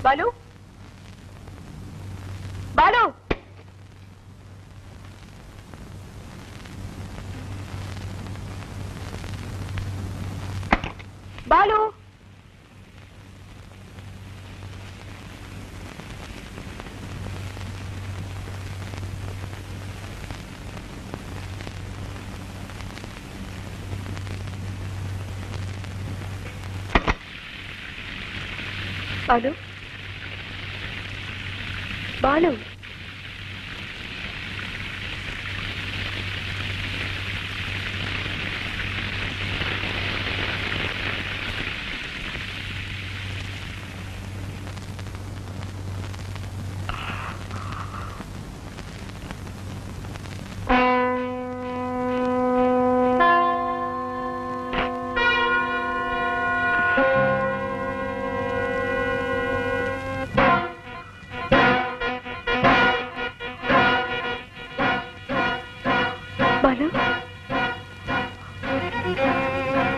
Balu Balu Balu Balu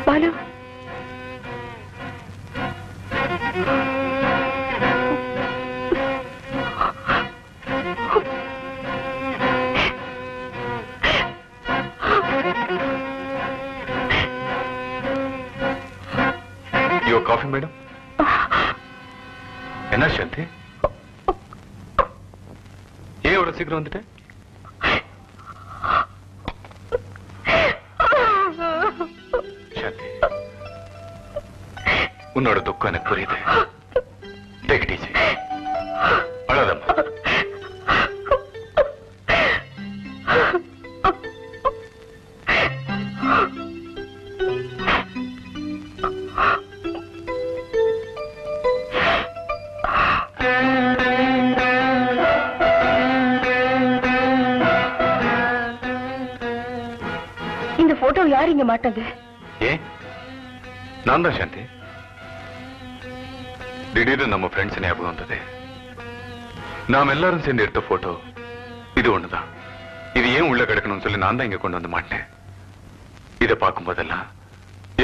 Balu coffee madam. என்ன சாந்தி, ஏன் இவ்வளவு சீக்கிரம் வந்துட்டு? சாந்தி, உன்னோட துக்கம் எனக்கு புரியுது. Take it easy. அழாதம்மா. யார் இங்க மாட்டாங்க? ஏன்? நான் தான் சாந்தி. திடீர்னு நம்ம ஃப்ரெண்ட்ஸ் ஞாபகம் வந்தது. நாம் எல்லாரும் சேர்ந்து எடுத்த போட்டோ இது ஒண்ணுதான். இது ஏன் உள்ள கிடக்கணும்னு சொல்லி நான் தான் இங்க கொண்டு வந்து மாட்டேன். இதை பார்க்கும் போதெல்லாம்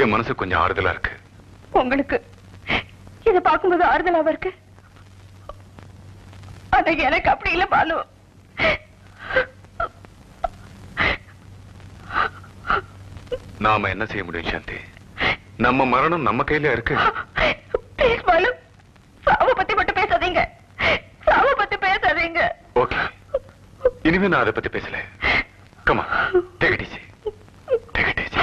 என் மனசு கொஞ்சம் ஆறுதலா இருக்கு. உங்களுக்கு இதை பார்க்கும்போது ஆறுதலாவா இருக்கு? அது எனக்கு அப்படி இல்ல பாலு. நாம என்ன செய்ய முடியும் சாந்தி? நம்ம மரணம் நம்ம கையில இருக்கு. பாலு, சாவ பத்தி மட்டும் பேசாதீங்க. சாவ பத்தி பேசாதீங்க. ஓகே, இனிமே நான் அதை பத்தி பேசல. Come on, take it easy. Take it easy.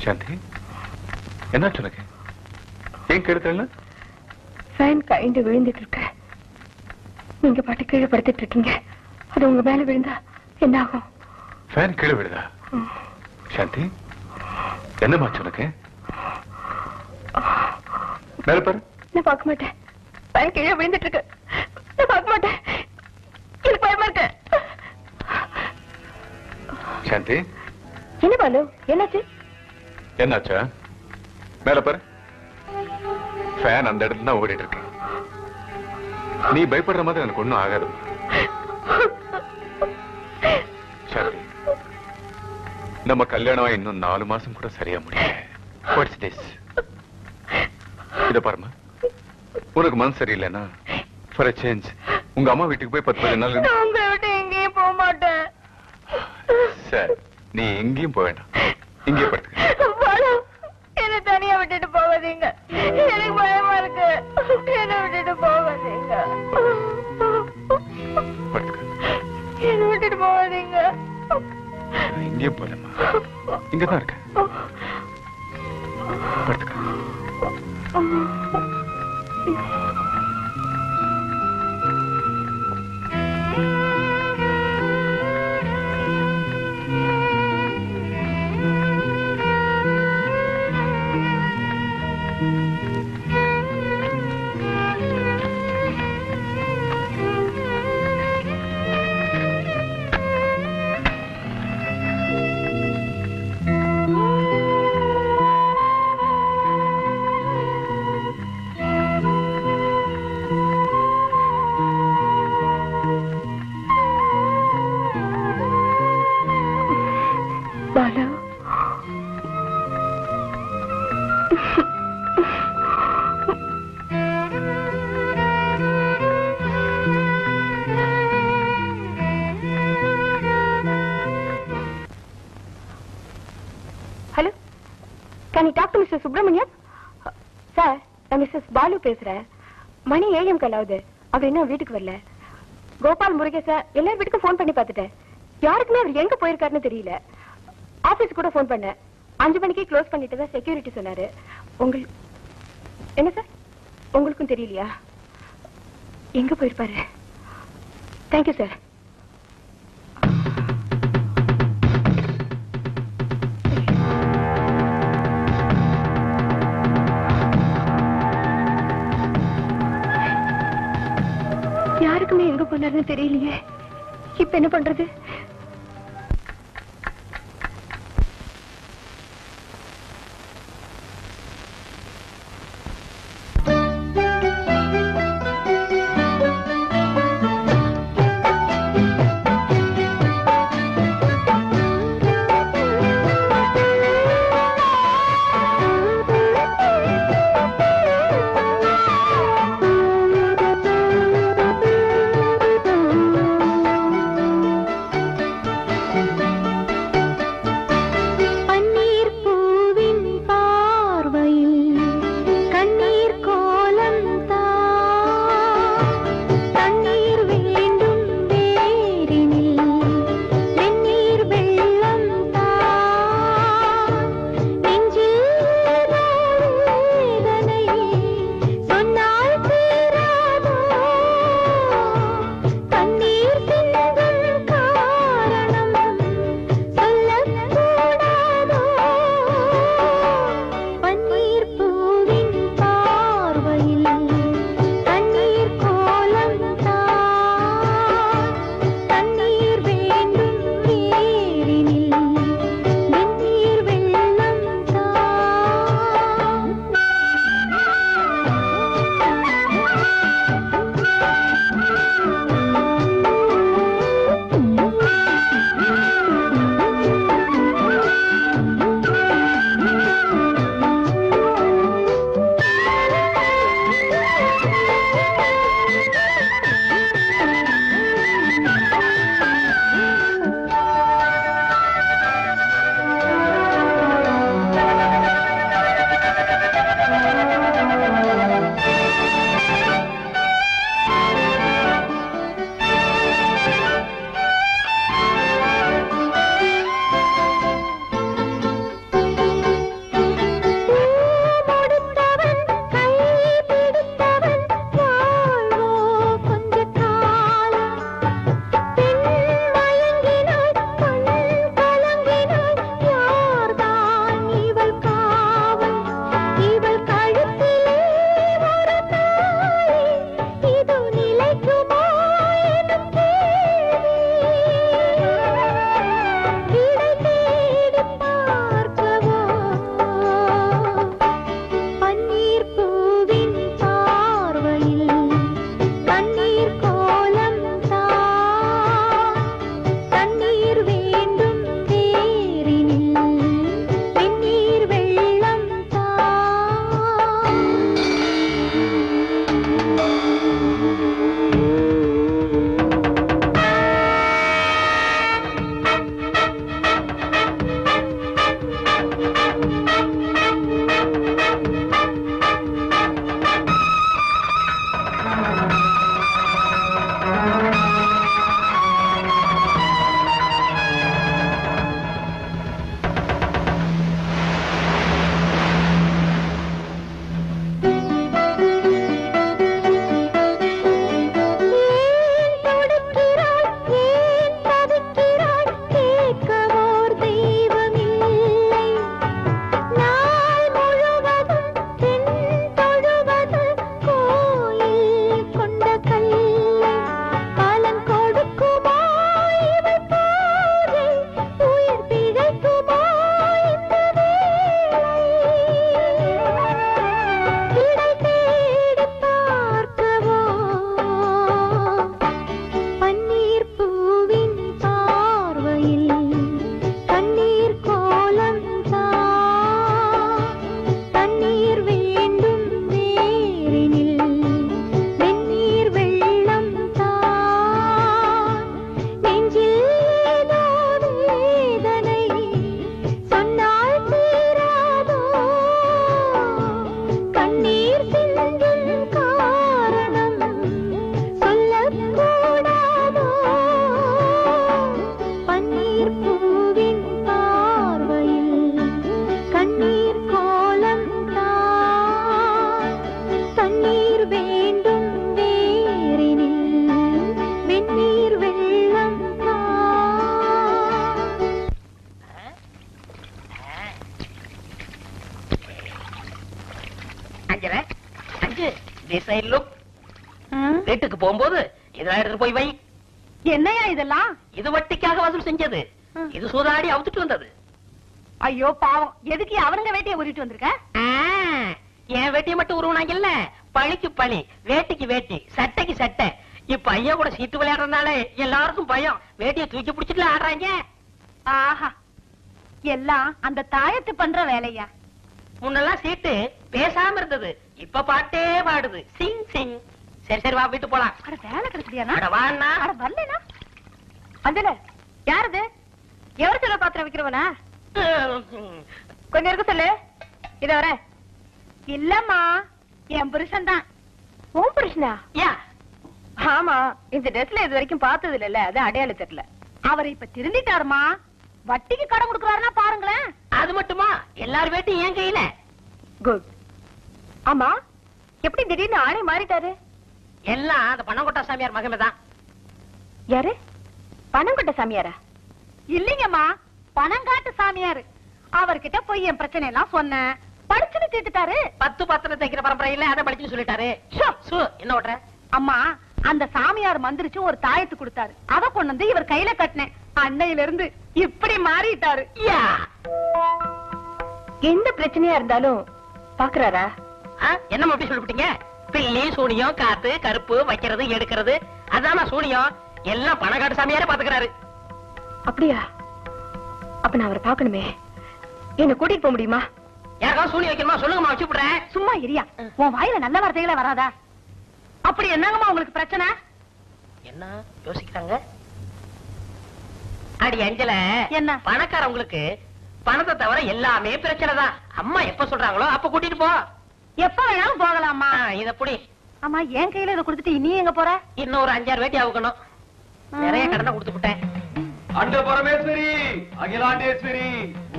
சாந்தி, என்ன சொன்னக்கு? ஏன் கெடுத்தல? ஃபேன் கைண்டு விழுந்துட்டு இருக்க. நீங்க பாட்டு கீழே படுத்துட்டு இருக்கீங்க. அது உங்க மேல விழுந்தா என்ன ஆகும்? ஃபேன் கீழே விழுதா? சாந்தி, என்னமா சொன்னக்கு? மேல பாரு. நான் பார்க்க மாட்டேன். ஃபேன் கீழே விழுந்துட்டு இருக்கு. நான் பார்க்க மாட்டேன். எனக்கு பயமா இருக்கு. சாந்தி, என்ன பாலு, என்னாச்சு? என்னாச்சா? மேல பாரு. ஃபேன் அந்த இடத்துல தான் ஓடிட்டு இருக்கு. நீ பயப்படுற மாதிரி எனக்கு ஒண்ணும் ஆகாது. சாந்தி, நம்ம கல்யாணம் இன்னும் 4 மாசம் கூட சரியா முடியல. What's this? இத பாருமா, உனக்கு மனசு சரியில்லைன்னா for a change உங்க அம்மா வீட்டுக்கு போய் 10-15 நாள் உங்க விட்டு எங்கேயும் போக மாட்டேன். சார், நீ எங்கேயும் போக வேண்டாம். இங்கே படுத்துக்க. என்ன தனியா விட்டுட்டு போகாதீங்க. எனக்கு பயமா இருக்கு. என்ன விட்டுட்டு போகாதீங்க. என்ன விட்டுட்டு போகாதீங்க. இங்கேயும் போலமா, இங்கதான் இருக்க. படுத்துக்க. மிஸ்டர் சுப்பிரமணியம்? சார், நான் மிஸ்ஸஸ் பாலு பேசுறேன். மணி 7 கலாவுது. அவர் இன்னும் வீட்டுக்கு வரல. கோபால், முருகேசன் எல்லார் வீட்டுக்கும் போன் பண்ணி பார்த்துட்டேன். யாருக்குமே அவர் எங்க போயிருக்காருன்னு தெரியல. ஆபீஸ் கூட போன் பண்ணேன். 5 மணிக்கு க்ளோஸ் பண்ணிட்டு தான் செக்யூரிட்டி சொன்னாரு. என்ன சார், உங்களுக்கும் தெரியலையா? எங்க போயிருப்பாரு? Thank you sir. யாருக்குமே எங்க போனாருன்னு தெரியலையே. இப்ப என்ன பண்றது? Side look. வீட்டுக்கு போகும்போது இதெல்லாம் எடுத்துட்டு போய் வை. என்னையா இதெல்லாம்? இது வட்டிக்காக வசூல் செஞ்சது. இது சூதாடி அவுத்துட்டு வந்தது. ஐயோ பாவம், எதுக்கு அவனுங்க வேட்டையை உருட்டு வந்திருக்க? என் வேட்டியை மட்டும் உருவனாங்கல்ல, பழிக்கு பழி, வேட்டிக்கு வேட்டி, சட்டைக்கு சட்டை. இப்ப ஐயா கூட சீட்டு விளையாடுறதுனால எல்லாருக்கும் பயம். வேட்டியை தூக்கி பிடிச்சிட்டு ஆடுறாங்க. ஆஹா, எல்லாம் அந்த தாயத்து பண்ற வேலையா? முன்னெல்லாம் சீட்டு பேசாம இருந்தது, இப்ப பாட்டே பாடுது. சிங் சிங். சரி சரி வா, வீட்டு போலாம். அட வேலை கிடைச்சியா? அட வாண்ணா. அட வரலனா அந்தல யாரது? எவர் சொல்ல பாத்திரம் வைக்கிறவனா? கொஞ்சம் இருக்க சொல்லு. இத வர. இல்லம்மா, என் புருஷன் தான். உன் புருஷனா? யா. ஆமா, இந்த ட்ரெஸ்ல இது வரைக்கும் பார்த்தது இல்ல, அது அடையாள தெரியல. அவர் இப்ப திருந்திட்டாருமா. வட்டிக்கு கடன் கொடுக்கறாருன்னா பாருங்களேன். அது மட்டுமா, எல்லார் வேட்டையும் என் கையில. குட். ஆமா, எப்படி திடீர்னு ஆளே மாறிட்டாரு? எல்லாம் அந்த பணங்கொட்டா சாமியார் மகன்தான். யாரு? பணங்கொட்ட சாமியாரா? இல்லீங்கம்மா, பணங்காட்டு சாமியாரு. அவர்கிட்ட போய் என் பிரச்சனை எல்லாம் சொன்னேன். படிச்சுன்னு தீர்த்துட்டாரு. 10 பத்திரம் தைக்கிற பரம்பரையில அதை படிச்சுன்னு சொல்லிட்டாரு. என்ன ஓட்டுற? அம்மா, அந்த சாமியார் மந்திரிச்சு ஒரு தாயத்து கொடுத்தாரு. அத கொண்டு வந்து இவர் கையில கட்டினேன். அன்னையில இருந்து இப்படி மாறிட்டாரு. எந்த பிரச்சனையா இருந்தாலும் பாக்குறாரா? என்னமா அப்படி சொல்லிவிட்டீங்க? பில்லி சூனியம், காத்து கருப்பு வைக்கிறது எடுக்கிறது, அதான சூனியம். எல்லாம் பணக்காட்டு சாமியாரே பாத்துக்கிறாரு. அப்படியா? அப்ப நான் அவரை பாக்கணுமே. என்ன கூட்டிட்டு போக முடியுமா? யாருக்காவது சூனியம் வைக்கணுமா? சொல்லுங்கம்மா, வச்சு விடுறேன். சும்மா இரியா. உன் வாயில நல்ல வார்த்தைகளே வராதா? அப்படி என்னங்கம்மா உங்களுக்கு பிரச்சனை? என்ன யோசிக்கிறாங்க? அடி அஞ்சல, என்ன பணக்காரவங்களுக்கு பணத்தை தவிர எல்லாமே பிரச்சனை தான். அம்மா எப்ப சொல்றாங்களோ அப்ப கூட்டிட்டு போ. எப்ப வேணாலும் போகலாமா? இத புடி. ஆமா, என் கையில இதை கொடுத்துட்டு நீ எங்க போற? இன்னும் ஒரு 5-6 வேட்டி ஆகணும். நிறைய கடனை கொடுத்து விட்டேன். அண்ட பரமேஸ்வரி, அகிலாண்டேஸ்வரி,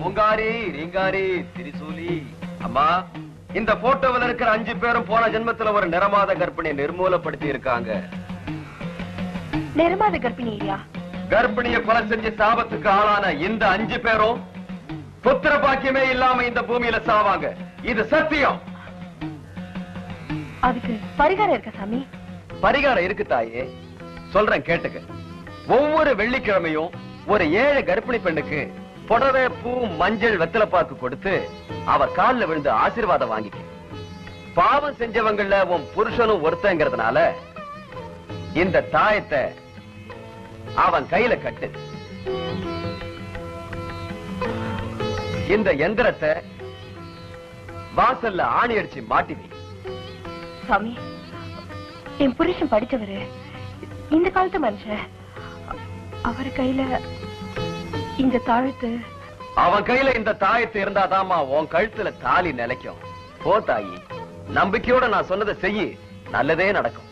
ஓங்காரி, ரீங்காரி, திரிசூலி. அம்மா, இந்த போட்டோவில் இருக்கிற 5 பேரும் போன ஜென்மத்துல ஒரு நிறமாத கர்ப்பிணியை நிர்மூலப்படுத்தி இருக்காங்க. நிறமாத கர்ப்பிணியா? கர்ப்பிணியை கொலை செஞ்சு சாபத்துக்கு ஆளான இந்த 5 பேரும் புத்திர பாக்கியமே இல்லாம இந்த பூமியில சாவாங்க. இது சத்தியம். அதுக்கு பரிகாரம் இருக்க சாமி? பரிகாரம் இருக்கு தாயே, சொல்றேன் கேட்டுக்க. ஒவ்வொரு வெள்ளிக்கிழமையும் ஒரு 7 கர்ப்பிணி பெண்ணுக்கு புடவை, பூ, மஞ்சள், வெத்தலைப்பாக்கு கொடுத்து அவர் காலில் விழுந்து ஆசீர்வாதம் வாங்கிக்க. பாவம் செஞ்சவங்கள உன் புருஷனும் ஒருத்தங்கிறதுனால இந்த தாயத்தை அவன் கையில கட்டு. இந்த எந்திரத்தை வாசல்ல ஆணி அடிச்சு மாட்டிவி. சாமி, என் புருஷன் படிச்சவரு, இந்த காலத்து மனுஷன். அவர் கையில இந்த தாழத்து. அவன் கையில இந்த தாயத்து இருந்தாதாமா உன் கழுத்துல தாலி நிலைக்கும். போ தாயி, நம்பிக்கையோட நான் சொன்னதை செய்யி, நல்லதே நடக்கும்.